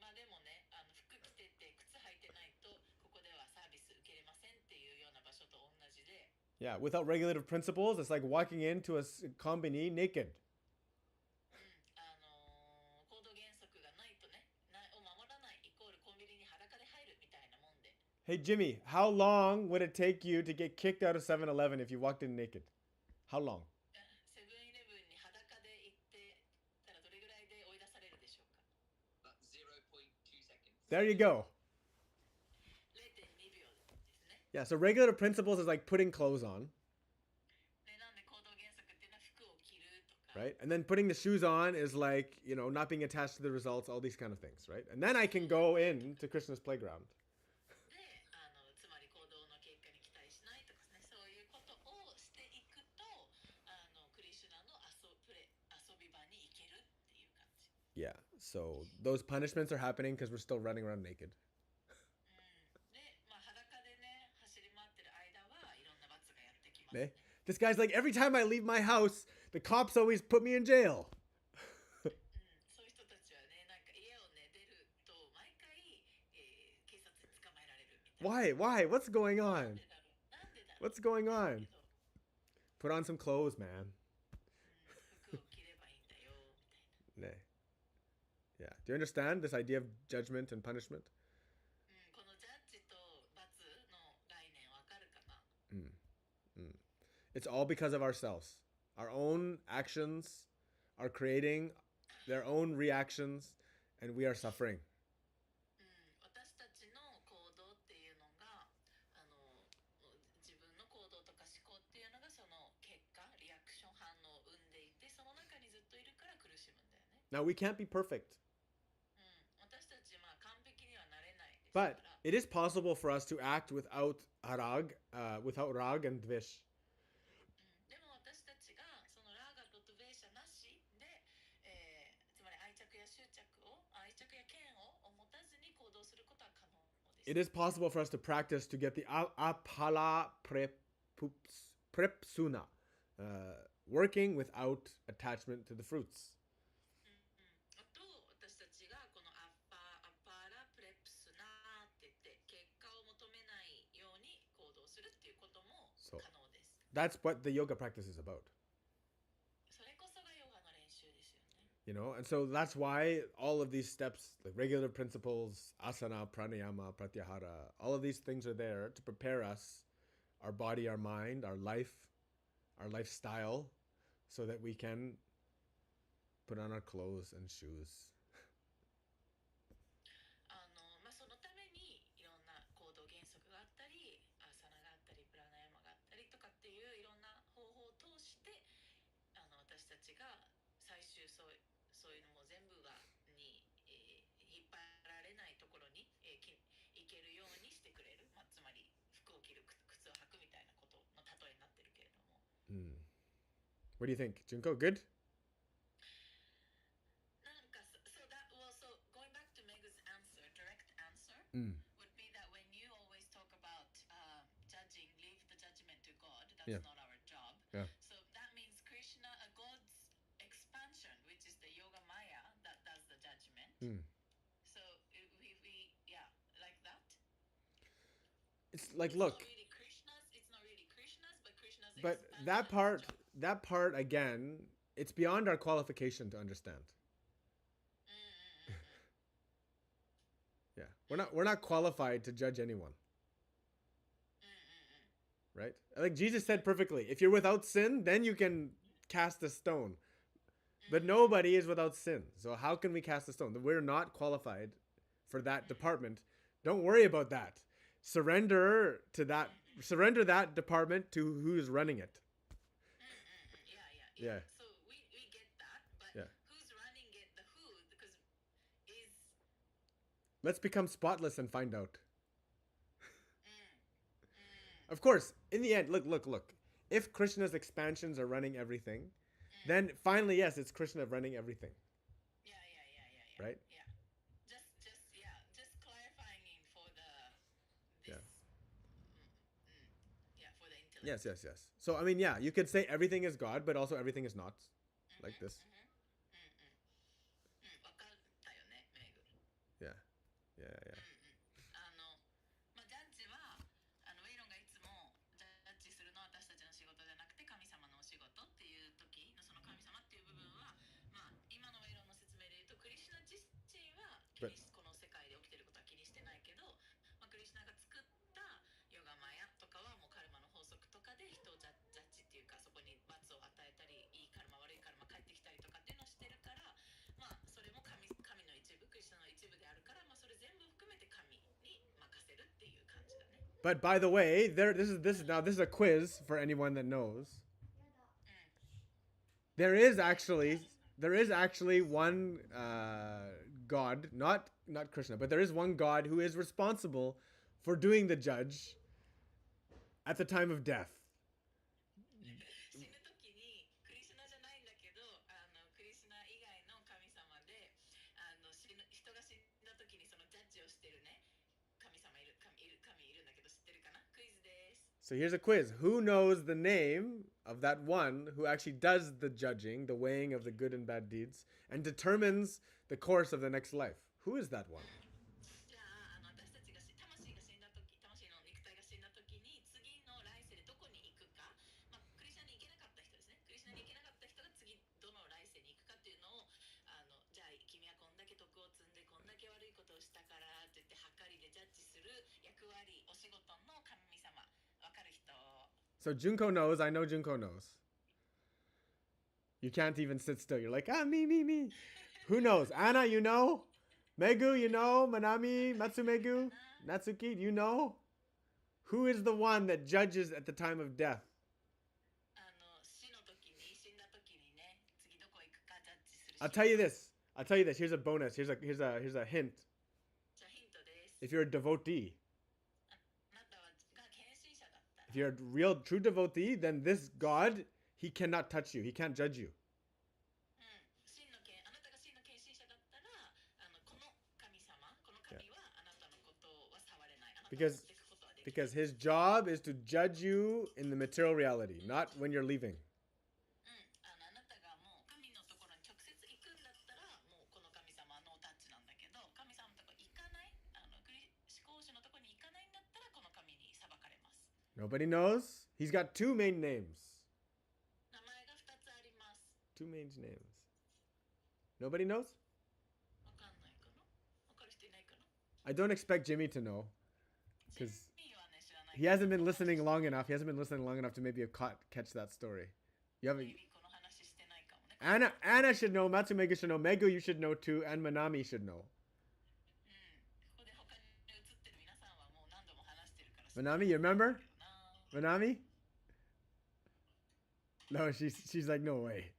まあでもね、服着てて靴履いてないとここではサービス受けれませんっていうような場所と同じで、 Yeah, without regulative principles, it's like walking into a combini naked. 行動原則がないとね、を守らないイコールコンビニに裸で入るみたいなもんで。 Hey, Jimmy, how long would it take you to get kicked out of 7-Eleven if you walked in naked? How long? セブンイレブンに裸で行ってたらどれぐらいで追い出されるでしょうか。 0.2 seconds. There you go. 0.2 秒ですね。 Yeah, so regulative principles is like putting clothes on, でなんで行動原則っていうのは服を着るとか、 right? And then putting the shoes on is like, you know, not being attached to the results, all these kind of things, right? And then I can go in to Krishna's playground. でつまり行動の結果に期待しないとかね、そういうことをしていくとクリシュナの遊び場に行けるっていう感じ。 Yeah, so those punishments are happening because we're still running around naked. で、まあ、裸でね走り回ってる間はいろんな罰がやってきますね。 This guy's like, every time I leave my house, the cops always put me in jail. そういう人たちはね、なんか家をね出ると毎回、警察に捕まえられるみたいな。 Why? What's going なん on? でだろうなんでだろう What's going だ on? けど、 Put on some clothes, man. 服を着ればいいんだよみたいな。 Nay. Yeah. Do you understand this idea of judgment and punishment? このジャッジと罰の概念わかるかな。 It's all because of ourselves. Our own actions are creating their own reactions, and we are suffering. 私たちの行動っていうのが自分の行動とか思考っていうのがその結果リアクション反応を生んでいて、その中にずっといるから苦しむんだよね。 Now, we can't be perfect, 私たちまあ完璧にはなれないですか but ら、 it is possible for us to act without without rag and dvish. でも私たちがそのラーガとドベーシャなしで、つまり愛着や執着や嫌悪を持たずに行動することは可能です。 It is possible for us to practice to get the apala prepsuna, working without attachment to the fruits. あと私たちがこのアパラプレプスナーって言って結果を求めないように行動するっていうことも可能です。 That's what the yoga practice is about. それこそがヨガの練習ですよね。 You know, and so that's why all of these steps, like regulative principles, asana, pranayama, pratyahara, all of these things are there to prepare us, our body, our mind, our life, our lifestyle, so that we can put on our clothes and shoes. まあ、そのためにいろんな行動原則があったり、アーサナがあったり、プラナヤマがあったりとかっていういろんな方法を通して私たちが最終そういうのも全部に、引っ張られないところに、行けるようにしてくれる、まあ、つまり服を着る靴を履くみたいなことの例えになってるけれども、 What do you think, Junko? Good? なんかso going back to Meg's answer, direct answer would be that when you always talk about judging, leave the judgment to God, that's Yeah. not our job. Yeah. So that means Krishna, God's expansion, which is the Yoga Maya, that does the judgment. So we like that. It's like, It's look, not really Krishna's, but Krishna's but expansion that is part, job. that part again, it's beyond our qualification to understand. Yeah, we're not qualified to judge anyone. Right? Like Jesus said perfectly, if you're without sin, then you can cast a stone. But nobody is without sin. So how can we cast a stone? We're not qualified for that department. Don't worry about that. Surrender that department to who's running it. Yeah. So we get that, but Yeah. who's running it? The who? Because is Let's become spotless and find out. Of course, in the end, look. If Krishna's expansions are running everything, then finally, yes, it's Krishna running everything. Yeah. Right? Yeah. Just clarifying for the Yeah. for the intellect. Yes. So, I mean, yeah, you could say everything is God, but also everything is not. Like this. わかったよね、メグ。Yeah. まあ、ジャッジはウェイロンがいつもジャッジするのは私たちの仕事じゃなくて神様のお仕事っていう時のその神様っていう部分は、まあ、今のウェイロンの説明で言うとクリシュナ自身はこの世界で起きてることは気にしてないけど、まあ、クリシュナが作ったヨガマヤとかはもうカルマの法則とかで人をジャッジっていうかそこに罰を与えたりいいカルマ悪いカルマ返ってきたりとかっていうのをしてるから、まあ、それも神の一部クリシュナの一部であるから、まあ、それ全部含めて神に任せるっていう感じだね。But by the way, this is a quiz for anyone that knows. There is actually one God, not Krishna, but there is one God who is responsible for doing the judge at the time of death. 死ぬ時にクリシュナじゃないんだけどクリシュナ以外の神様で人が死んだ時にそのジャッジをしてるね神いるんだけど知ってるかなクイズです。 So here's a quiz. Who knows the name of that one who actually does the judging, the weighing of the good and bad deeds, and determines the course of the next life? Who is that one? じゃあ私たちが魂が死んだ時魂の肉体が死んだ時に次の来世でどこに行くか、まあ、クリシュナに行けなかった人ですね。クリシュナに行けなかった人が次どの来世に行くかっていうのをじゃあ君はこんだけ徳を積んでこんだけ悪いことをしたからって言って計りでジャッジする役割お仕事の神様わかる人。 So Junko knows. I know Junko knows. You can't even sit still. You're like, me. Who knows? Anna, you know? Megu, you know? Manami, Matsumegu, Natsuki, you know? Who is the one that judges at the time of death? 死んだ時にね次どこ行くかジャッジする。 I'll tell you this. Here's a bonus. Here's a hint. じゃあヒントです。 If you're a devotee, あなたが献身者だったら if you're a real true devotee, then this God, he cannot touch you. He can't judge you. あなたが真の献身者だったらこの神はあなたのことは触れない。あなたを持っていくことはできない。 Because his job is to judge you in the material reality, not when you're leaving. あなたがもう神のところに直接行くんだったらもうこの神様のタッチなんだけど神様のところに行かない思考主のところに行かないんだったらこの神に裁かれます。 Nobody knows. He's got two main names. 名前が2つあります。 Two main names. Nobody knows? わかんないかな。わかる人いないかな。 I don't expect Jimmy to know. ジ Because ミーはね知らない。 he hasn't been listening long enough. He hasn't been listening long enough to maybe catch that story. You haven't. この話してないかもね。 Anna should know. Matsumega should know. Megu, you should know too. And Manami should know. ここで他に映ってる皆さんはもう何度も話してるから。 Manami, you remember? 知ってるよな。 Manami? No, she's like, no way.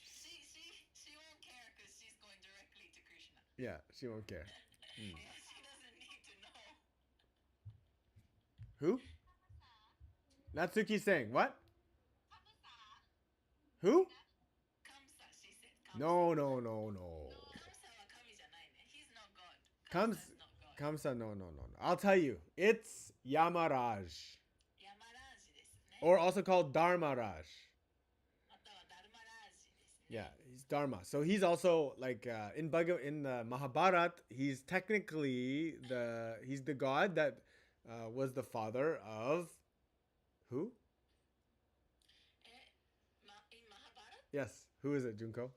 She won't care because she's going directly to Krishna. Yeah, she won't care. Yeah, she doesn't need to know. Who? Natsuki's saying what? Who? Kamsa, she said. Kamsa. No. No, Kamsa は神じゃないね。He's not God. Kamsa, Kamsa's not God. Kamsa, no. I'll tell you. It's Yamaraj. ヤマラージですね。 Or also called Dharmaraj. またはダルマラージですね。 Yeah, he's Dharma. So he's also like in the Mahabharata, he's technically he's the god that was the father of who? In Mahabharata, Yes. Who is it, Junko?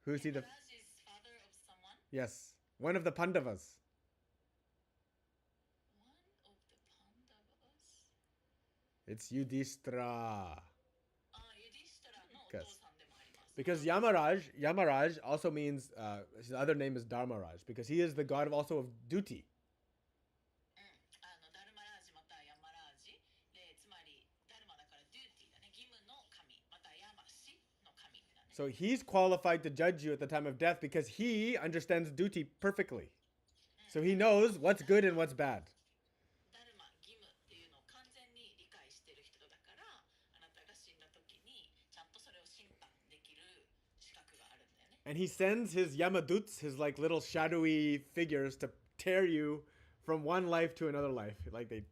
Who is he the? Yamaraj is father of someone. Yes, one of the Pandavas. One of the Pandavas. It's Yudhishthira. ユディシュトラのお父さんでもあります。Because Yamaraj also means, his other name is Dharmaraj, because he is the god also of duty. ダルマラージまたはヤマラージで、つまりダルマだからデューティーだね、義務の神、またヤマシの神だね。So he's qualified to judge you at the time of death because he understands duty perfectly. So he knows what's good and what's bad. ダルマ、義務っていうのを完全に理解してる人だから、あなたが死んだ時にちゃんとそれを審判できる資格があるんだよね。And he sends his Yamaduts, his like little shadowy figures, to tear you from one life to another life. Like they...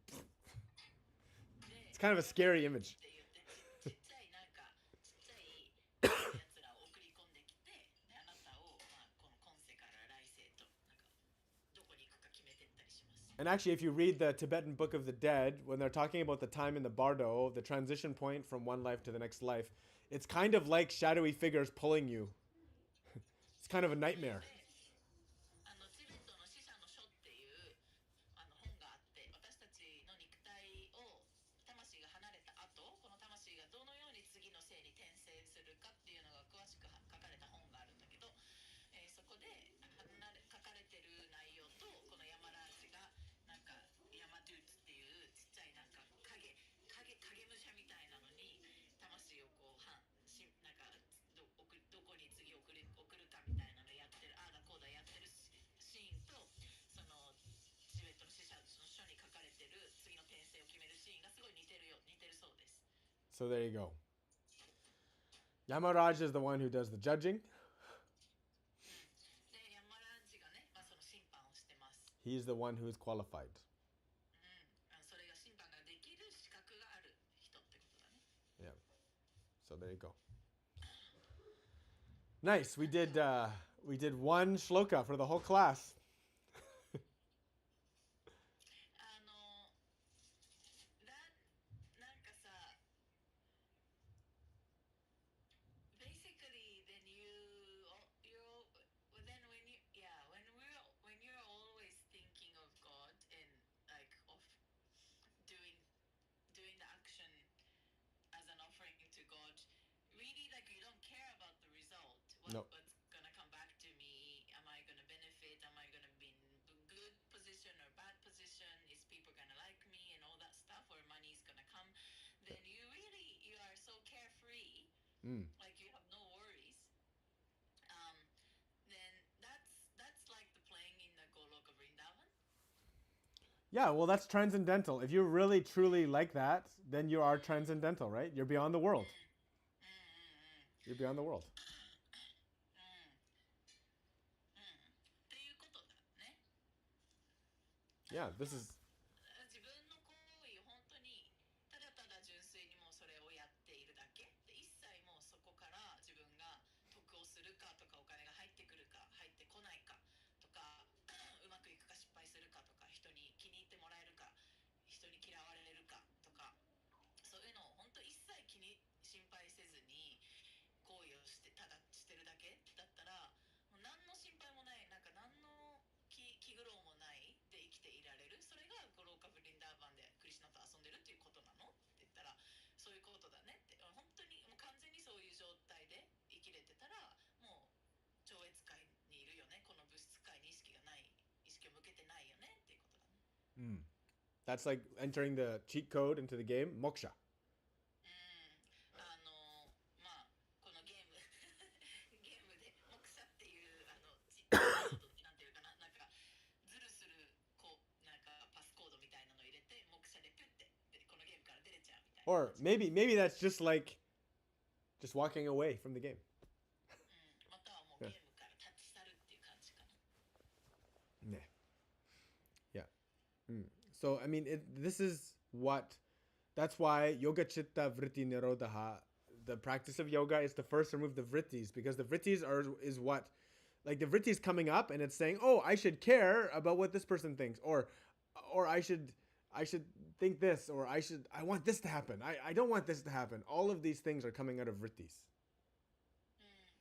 It's kind of a scary image. って言ってちっちゃいなんかちっちゃいやつらを送り込んできて、であなたを、まあ、この今世から来世となんかどこに行くか決めてったりします。 And actually, if you read the Tibetan Book of the Dead, when they're talking about the time in the bardo, the transition point from one life to the next life, it's kind of like shadowy figures pulling you. It's kind of a nightmare. チベットの死者の書っていう本があって、私たちの肉体を魂が離れた後、この魂がどのように次の生に転生するかっていうのが詳しく書かれた本があるんだけど、そこで書かれてる内容と、このヤマラージがなんかヤマドゥーツっていうちっちゃいなんか影武者みたいなのに魂をこうなんかどこに次送るかみたいなのやってる、ああだこうだやってるシーンと、そのチベットの死者の書に書かれてる次の転生を決めるシーンがすごい似てるそうです。 So there you go. Yamaraj is the one who does the judging. でヤマラージがね、その審判をしてます。 He's the one who is qualified. それが審判ができる資格がある人ってことだね。 Yeah. So there you go. Nice. We did one shloka for the whole class. なんかさ、basically then when you're always thinking of God and like of doing the action as an offering to God, really like you don't care about the result. No. What's gonna come back to me? Am I gonna benefit? Am I gonna be in good position or bad position? Is people gonna like me and all that stuff? Or money is gonna come? Then you are so carefree. Like you have no worries. Then that's like the playing in the Goloka Vrindavan. Yeah, well, that's transcendental. If you're really truly like that, then you are transcendental, right? You're beyond the world. You're beyond the world. っていうことだね。 Yeah, this is... 自分の行為を本当にただただ純粋にもうそれをやっているだけで、一切もうそこから自分が得をするかとか、お金が入ってくるか入ってこないかとか、うまくいくか失敗するかとか、人に気に入ってもらえるか人に嫌われるかとか、そういうのを本当一切心配せずに行為をしてただしてるだけだったら、もう何の心配もない、なんか何の気苦労もないで生きていられる。それがゴローカブリンダーバンでクリシュナと遊んでるっていうことなのって言ったら、そういうことだねって。本当にもう完全にそういう状態で生きれてたら、もう超越界にいるよね。この物質界に意識がない、意識を向けてないよねっていうことだね。That's like entering the cheat code into the game, moksha. まあこのゲームでモクシャっていうなんていうかな、なんかズルするなんかパスコードみたいなの入れて、モクシャでピュッてでこのゲームから出れちゃうみたいな。 Or maybe that's just like just walking away from the game. またはもうゲームから立ち去るっていう感じかな。 Yeah. So, I mean, this is that's why Yoga Chitta Vritti Nirodha, the practice of yoga, is to first remove the vrittis, because the vrittis is what, like the vrittis coming up and it's saying, oh, I should care about what this person thinks, or I should think this, or I want this to happen. I don't want this to happen. All of these things are coming out of vrittis.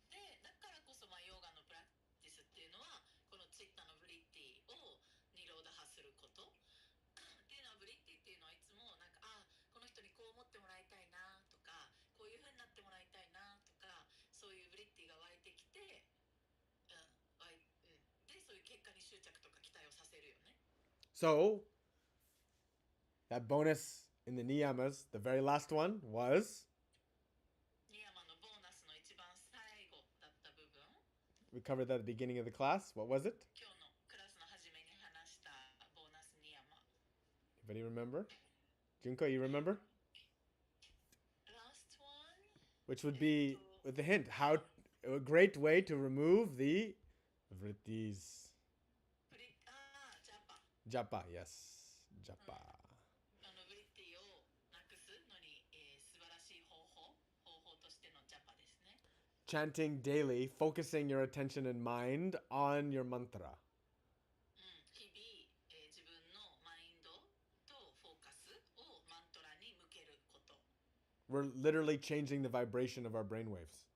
で、だからこそヨガのプラクティスっていうのは、このチッタのブリッティをニローダハすることっていうのは、ブリッティっていうのはいつもなんか、この人にこう思ってもらいたいなとか、こういう風になってもらいたいなとか、そういうブリ執着とか期待をさせるよね。So, that bonus in the niyamas, the very last one, was ニヤマのボーナスの一番最後だった部分、 we covered that at the beginning of the class. What was it? 今日のクラスの初めに話したボーナスニヤマ。Anybody remember? Junko, you remember? Last one? Which would be, with the hint, how a great way to remove the vrittis. ジャパ。 Japa, yes. Japa. ブリッティをなくすのに、素晴らしい方法としてのジャパですね。Chanting daily, focusing your attention and mind on your mantra. 日々、自分のマインドとフォーカスをマントラに向けること。We're literally changing the vibration of our brainwaves.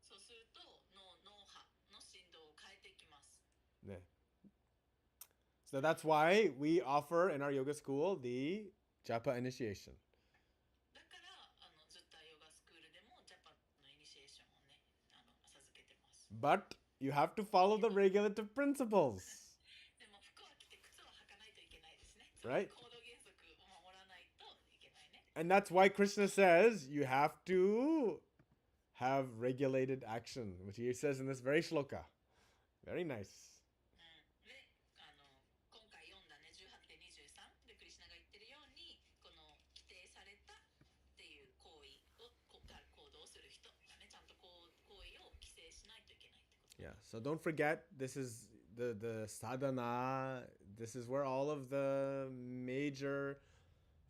そうすると脳波の振動を変えていきます。ね. So that's why we offer in our yoga school the Japa initiation. だからずっとヨガスクールでもジャパのイニシエーションをね授けてます。 But you have to follow the regulative principles. でも服は着て靴は履かないといけないですね。 Right. 行動原則を守らないといけないね。 And that's why Krishna says you have to have regulated action, which he says in this very shloka. Very nice. で今回読んだね18で23でクリシュナが言ってるようにこの規定されたっていう行為を行動する人がねちゃんと行為を規制しないといけないってこと。 Yeah, so don't forget, this is the sadhana. This is where all of the major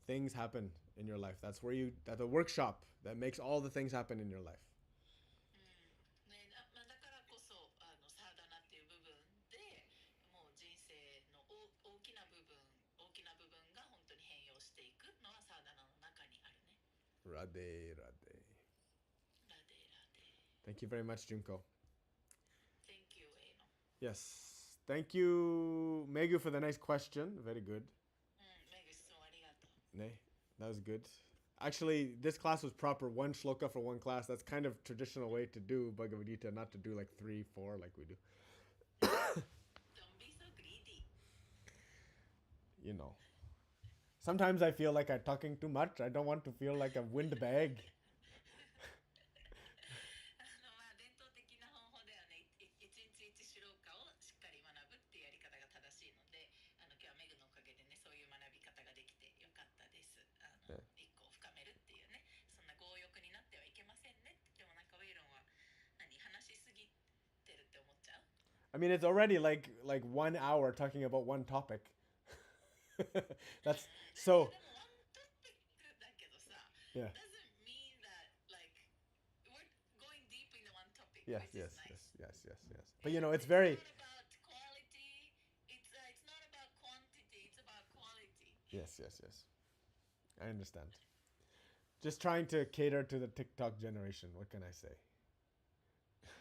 things happen in your life. That's the workshop that makes all the things happen in your life. ね、だからこそサーダナっていう部分でもう人生の大きな部分が本当に変容していくのはサーダナの中にあるね。 Radhe, Radhe. ラデラデ。 Thank you very much, Junko. Thank you, Eino. Yes. Thank you, Megu, for the nice question. Very good. メグ質問ありがとう。 Ne, that was good. Actually, this class was proper. One shloka for one class. That's kind of traditional way to do Bhagavad Gita, not to do like 3, 4 like we do. Don't be so greedy. You know. Sometimes I feel like I'm talking too much. I don't want to feel like a windbag. 伝統的な方法ではね、一日一シローカをしっかり学ぶっていうやり方が正しいので、今日はメグのおかげでね、そういう学び方ができてよかったです。一個を深めるっていうね、そんな強欲になってはいけませんね。でもなんかウェイロンは話しすぎてるって思っちゃう？ I mean, it's already like 1 hour talking about one topic. That's so. でもワントピックだけどさ、Yeah. doesn't mean that like we're going deep in the one topic. Yes, which yes, is nice. yes. But you know, it's very. It's not about quality. It's not about quantity. It's about quality. Yes. I understand. Just trying to cater to the TikTok generation. What can I say? は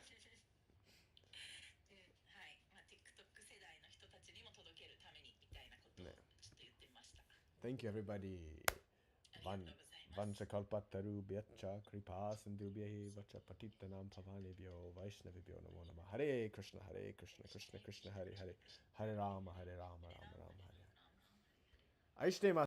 い、TikTok 世代の人たちにも届けるためにみたいなことをちょっと言ってみました。 Thank you, everybody. ありがとうございます。 Vanchakalpataru kripa sindhubhyahi vacha patitanam pavanebhyo vaishnavibhyo namo namah. Hare Krishna, Krishna Krishna, Hare Hare, Hare Rama, Rama Rama, Hare Hare. Aishte